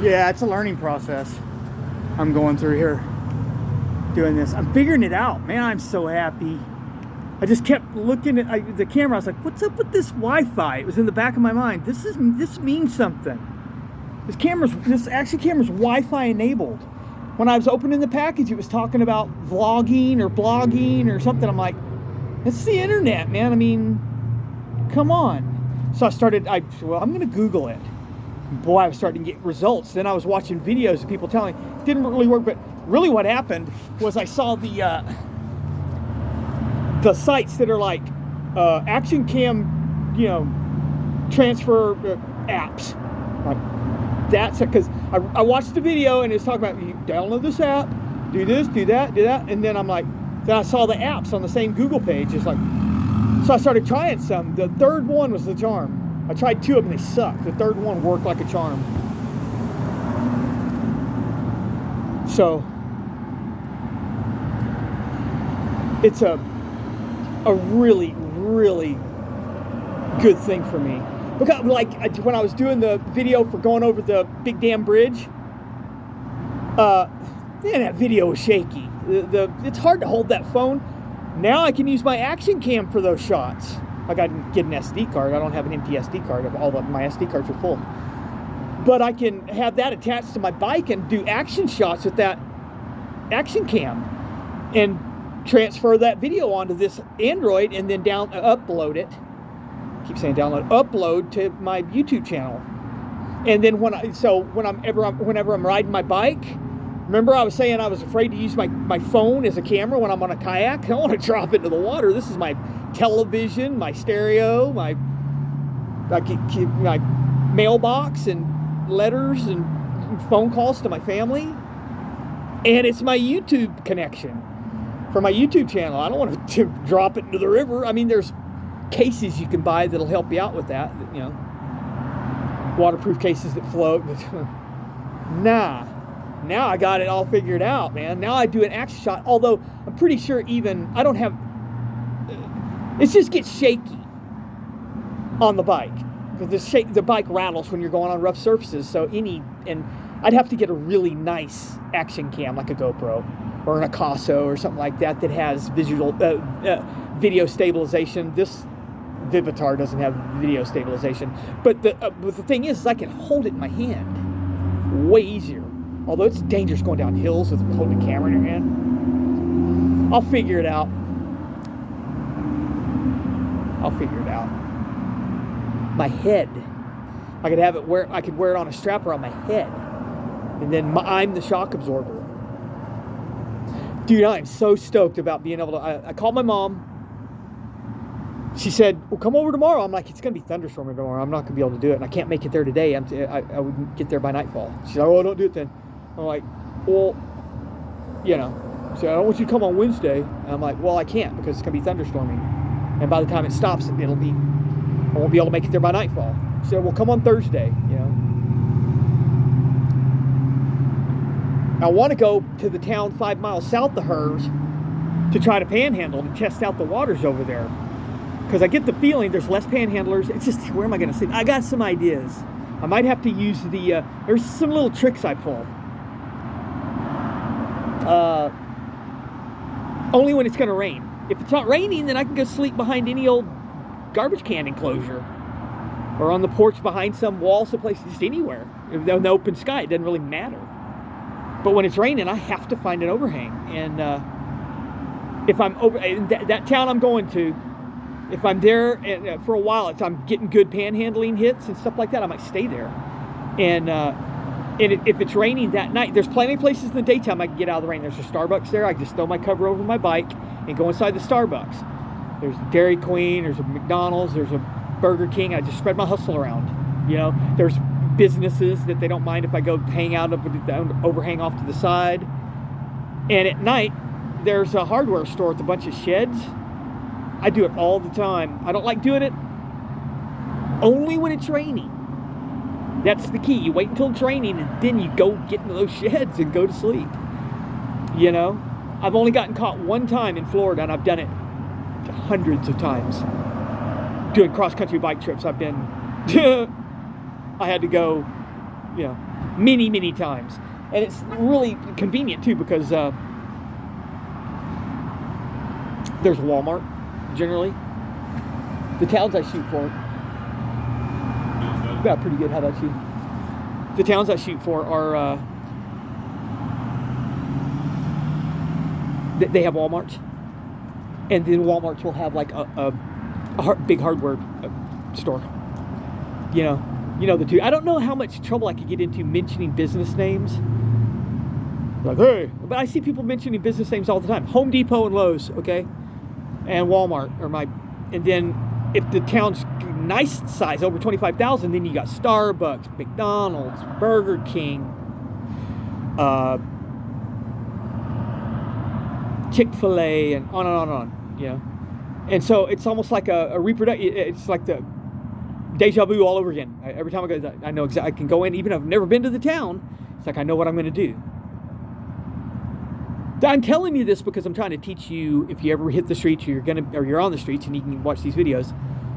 Yeah, it's a learning process I'm going through here doing this. I'm figuring it out. Man, I'm so happy. I just kept looking at the camera. I was like, what's up with this Wi-Fi? It was in the back of my mind. This means something. This action camera's Wi-Fi enabled. When I was opening the package, it was talking about vlogging or blogging or something. I'm like, it's the internet, man. I mean, come on. So I'm going to Google it. Boy, I was starting to get results. Then I was watching videos of people telling it didn't really work. But really what happened was I saw the sites that are like action cam, transfer apps. Like, that's it, because I watched the video and it's talking about you download this app, do this, do that, and then then I saw the apps on the same Google page. It's like, so I started trying some. The third one was the charm. I tried 2 of them, they sucked. The third one worked like a charm. So it's a really, really good thing for me. Because when I was doing the video for going over the big damn bridge, man, that video was shaky. It's hard to hold that phone. Now I can use my action cam for those shots. Like, I didn't get an SD card. I don't have an empty SD card. My SD cards are full. But I can have that attached to my bike and do action shots with that action cam and transfer that video onto this Android and then upload it. I keep saying upload to my YouTube channel. And then whenever I'm riding my bike, remember I was saying I was afraid to use my phone as a camera when I'm on a kayak? I don't want to drop into the water. This is my television, my stereo, my mailbox and letters and phone calls to my family. And it's my YouTube connection for my YouTube channel. I don't want to drop it into the river. I mean, there's cases you can buy that'll help you out with that, waterproof cases that float. Nah. Now I got it all figured out, man. Now I do an action shot, although I'm pretty sure it just gets shaky on the bike. Because the bike rattles when you're going on rough surfaces. And I'd have to get a really nice action cam, like a GoPro or an Akaso or something like that has video stabilization. This Vivitar doesn't have video stabilization. But the thing is I can hold it in my hand way easier. Although it's dangerous going down hills with holding a camera in your hand. I'll figure it out. My head. I could wear it on a strap around my head. And then I'm the shock absorber. Dude, I'm so stoked about being able to... I called my mom. She said, well, come over tomorrow. I'm like, it's going to be thunderstorming tomorrow. I'm not going to be able to do it. And I can't make it there today. I would get there by nightfall. She's like, oh, don't do it then. I'm like, well, so I don't want you to come on Wednesday. And I'm like, well, I can't because it's going to be thunderstorming. And by the time it stops, I won't be able to make it there by nightfall. She said, well, come on Thursday, I want to go to the town 5 miles south of hers to try to panhandle and test out the waters over there. Because I get the feeling there's less panhandlers. It's just, where am I going to sleep? I got some ideas. I might have to use there's some little tricks I pull. Only when it's going to rain. If it's not raining, then I can go sleep behind any old garbage can enclosure. Or on the porch behind some wall, someplace, just anywhere. In the open sky, it doesn't really matter. But when it's raining, I have to find an overhang. And if I'm over that town I'm going to, if I'm there for a while, if I'm getting good panhandling hits and stuff like that, I might stay there. And if it's raining that night, there's plenty of places in the daytime I can get out of the rain. There's a Starbucks there. I just throw my cover over my bike and go inside the Starbucks. There's a Dairy Queen. There's a McDonald's. There's a Burger King. I just spread my hustle around. There's businesses that they don't mind if I go hang out up with the overhang off to the side. And at night, there's a hardware store with a bunch of sheds. I do it all the time. I don't like doing it only when it's raining. That's the key. You wait until it's raining and then you go get into those sheds and go to sleep. I've only gotten caught one time in Florida, and I've done it hundreds of times. Doing cross-country bike trips, I've been... I had to go, many, many times. And it's really convenient too, because there's Walmart, generally. The towns I shoot for, yeah, pretty good. How about you? The towns I shoot for are, they have Walmarts. And then Walmarts will have like a big hardware store. You know the two. I don't know how much trouble I could get into mentioning business names. Like, hey, but I see people mentioning business names all the time. Home Depot and Lowe's, okay, and Walmart are my. And then if the town's nice size, over 25,000, then you got Starbucks, McDonald's, Burger King, Chick-fil-A, and on and on and on, you know. And so it's almost like a reproduction. It's like the deja vu all over again. Every time I go, I know exactly. I can go in, even if I've never been to the town. It's like I know what I'm going to do. I'm telling you this because I'm trying to teach you, if you ever hit the streets, or you're on the streets and you can watch these videos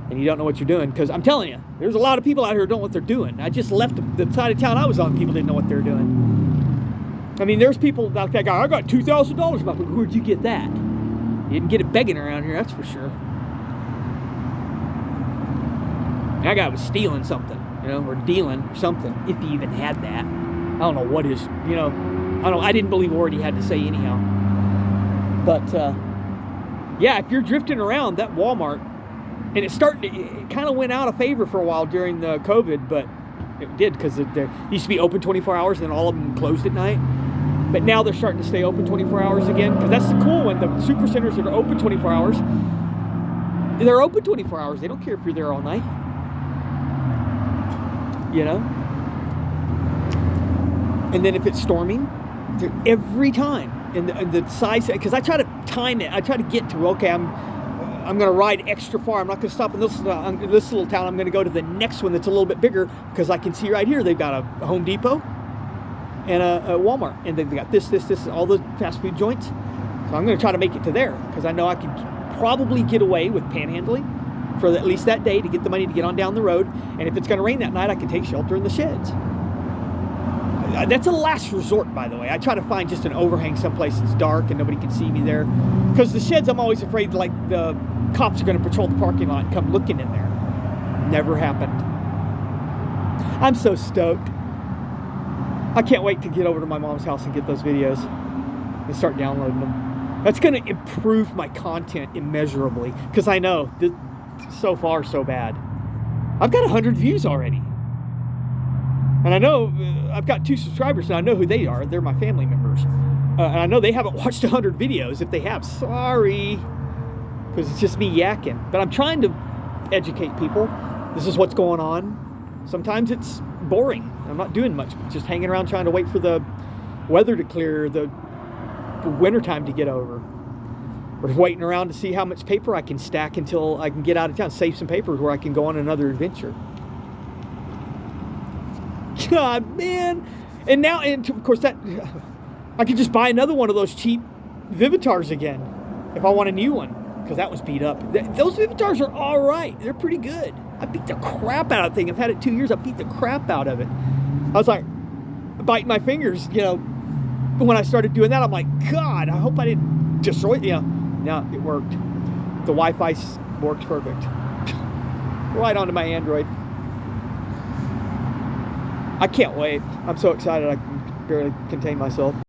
and you don't know what you're doing, because I'm telling you, there's a lot of people out here who don't know what they're doing. I just left the side of town I was on, people didn't know what they're doing. I mean, there's people like that guy, I got $2,000. But where'd you get that? You didn't get it begging around here, that's for sure. That guy was stealing something, or dealing or something, if he even had that. I don't know what his, I didn't believe a word he had to say anyhow. But, yeah, if you're drifting around that Walmart, and it kind of went out of favor for a while during the COVID, but it did, because it used to be open 24 hours, and then all of them closed at night. But now they're starting to stay open 24 hours again, because that's the cool one. The super centers that are open 24 hours, they're open 24 hours. They don't care if you're there all night. And then if it's storming, every time, and the size, because I try to time it. I try to get to, okay, I'm going to ride extra far. I'm not going to stop in this little town. I'm going to go to the next one that's a little bit bigger, because I can see right here they've got a Home Depot and a Walmart, and they've got this, all the fast food joints. So I'm going to try to make it to there, because I know I can probably get away with panhandling for at least that day to get the money to get on down the road. And if it's going to rain that night, I can take shelter in the sheds. That's a last resort, by the way. I try to find just an overhang someplace that's dark and nobody can see me there. Because the sheds, I'm always afraid like the cops are going to patrol the parking lot and come looking in there. Never happened. I'm so stoked. I can't wait to get over to my mom's house and get those videos and start downloading them. That's going to improve my content immeasurably, because I know that so far so bad. I've got 100 views already. And I know I've got 2 subscribers, and I know who they are. They're my family members. And I know they haven't watched 100 videos. If they have, sorry. Because it's just me yakking. But I'm trying to educate people. This is what's going on. Sometimes it's boring. I'm not doing much. Just hanging around trying to wait for the weather to clear, the wintertime to get over. Or waiting around to see how much paper I can stack until I can get out of town. Save some paper where I can go on another adventure. God, man. And now, and of course, that I could just buy another one of those cheap Vivitars again if I want a new one, because that was beat up. Those Vivitars are all right. They're pretty good. I beat the crap out of the thing. I've had it 2 years. I beat the crap out of it. I was like, biting my fingers, when I started doing that. I'm like, God, I hope I didn't destroy it. No, it worked. The Wi-Fi works perfect. Right onto my Android. I can't wait. I'm so excited I can barely contain myself.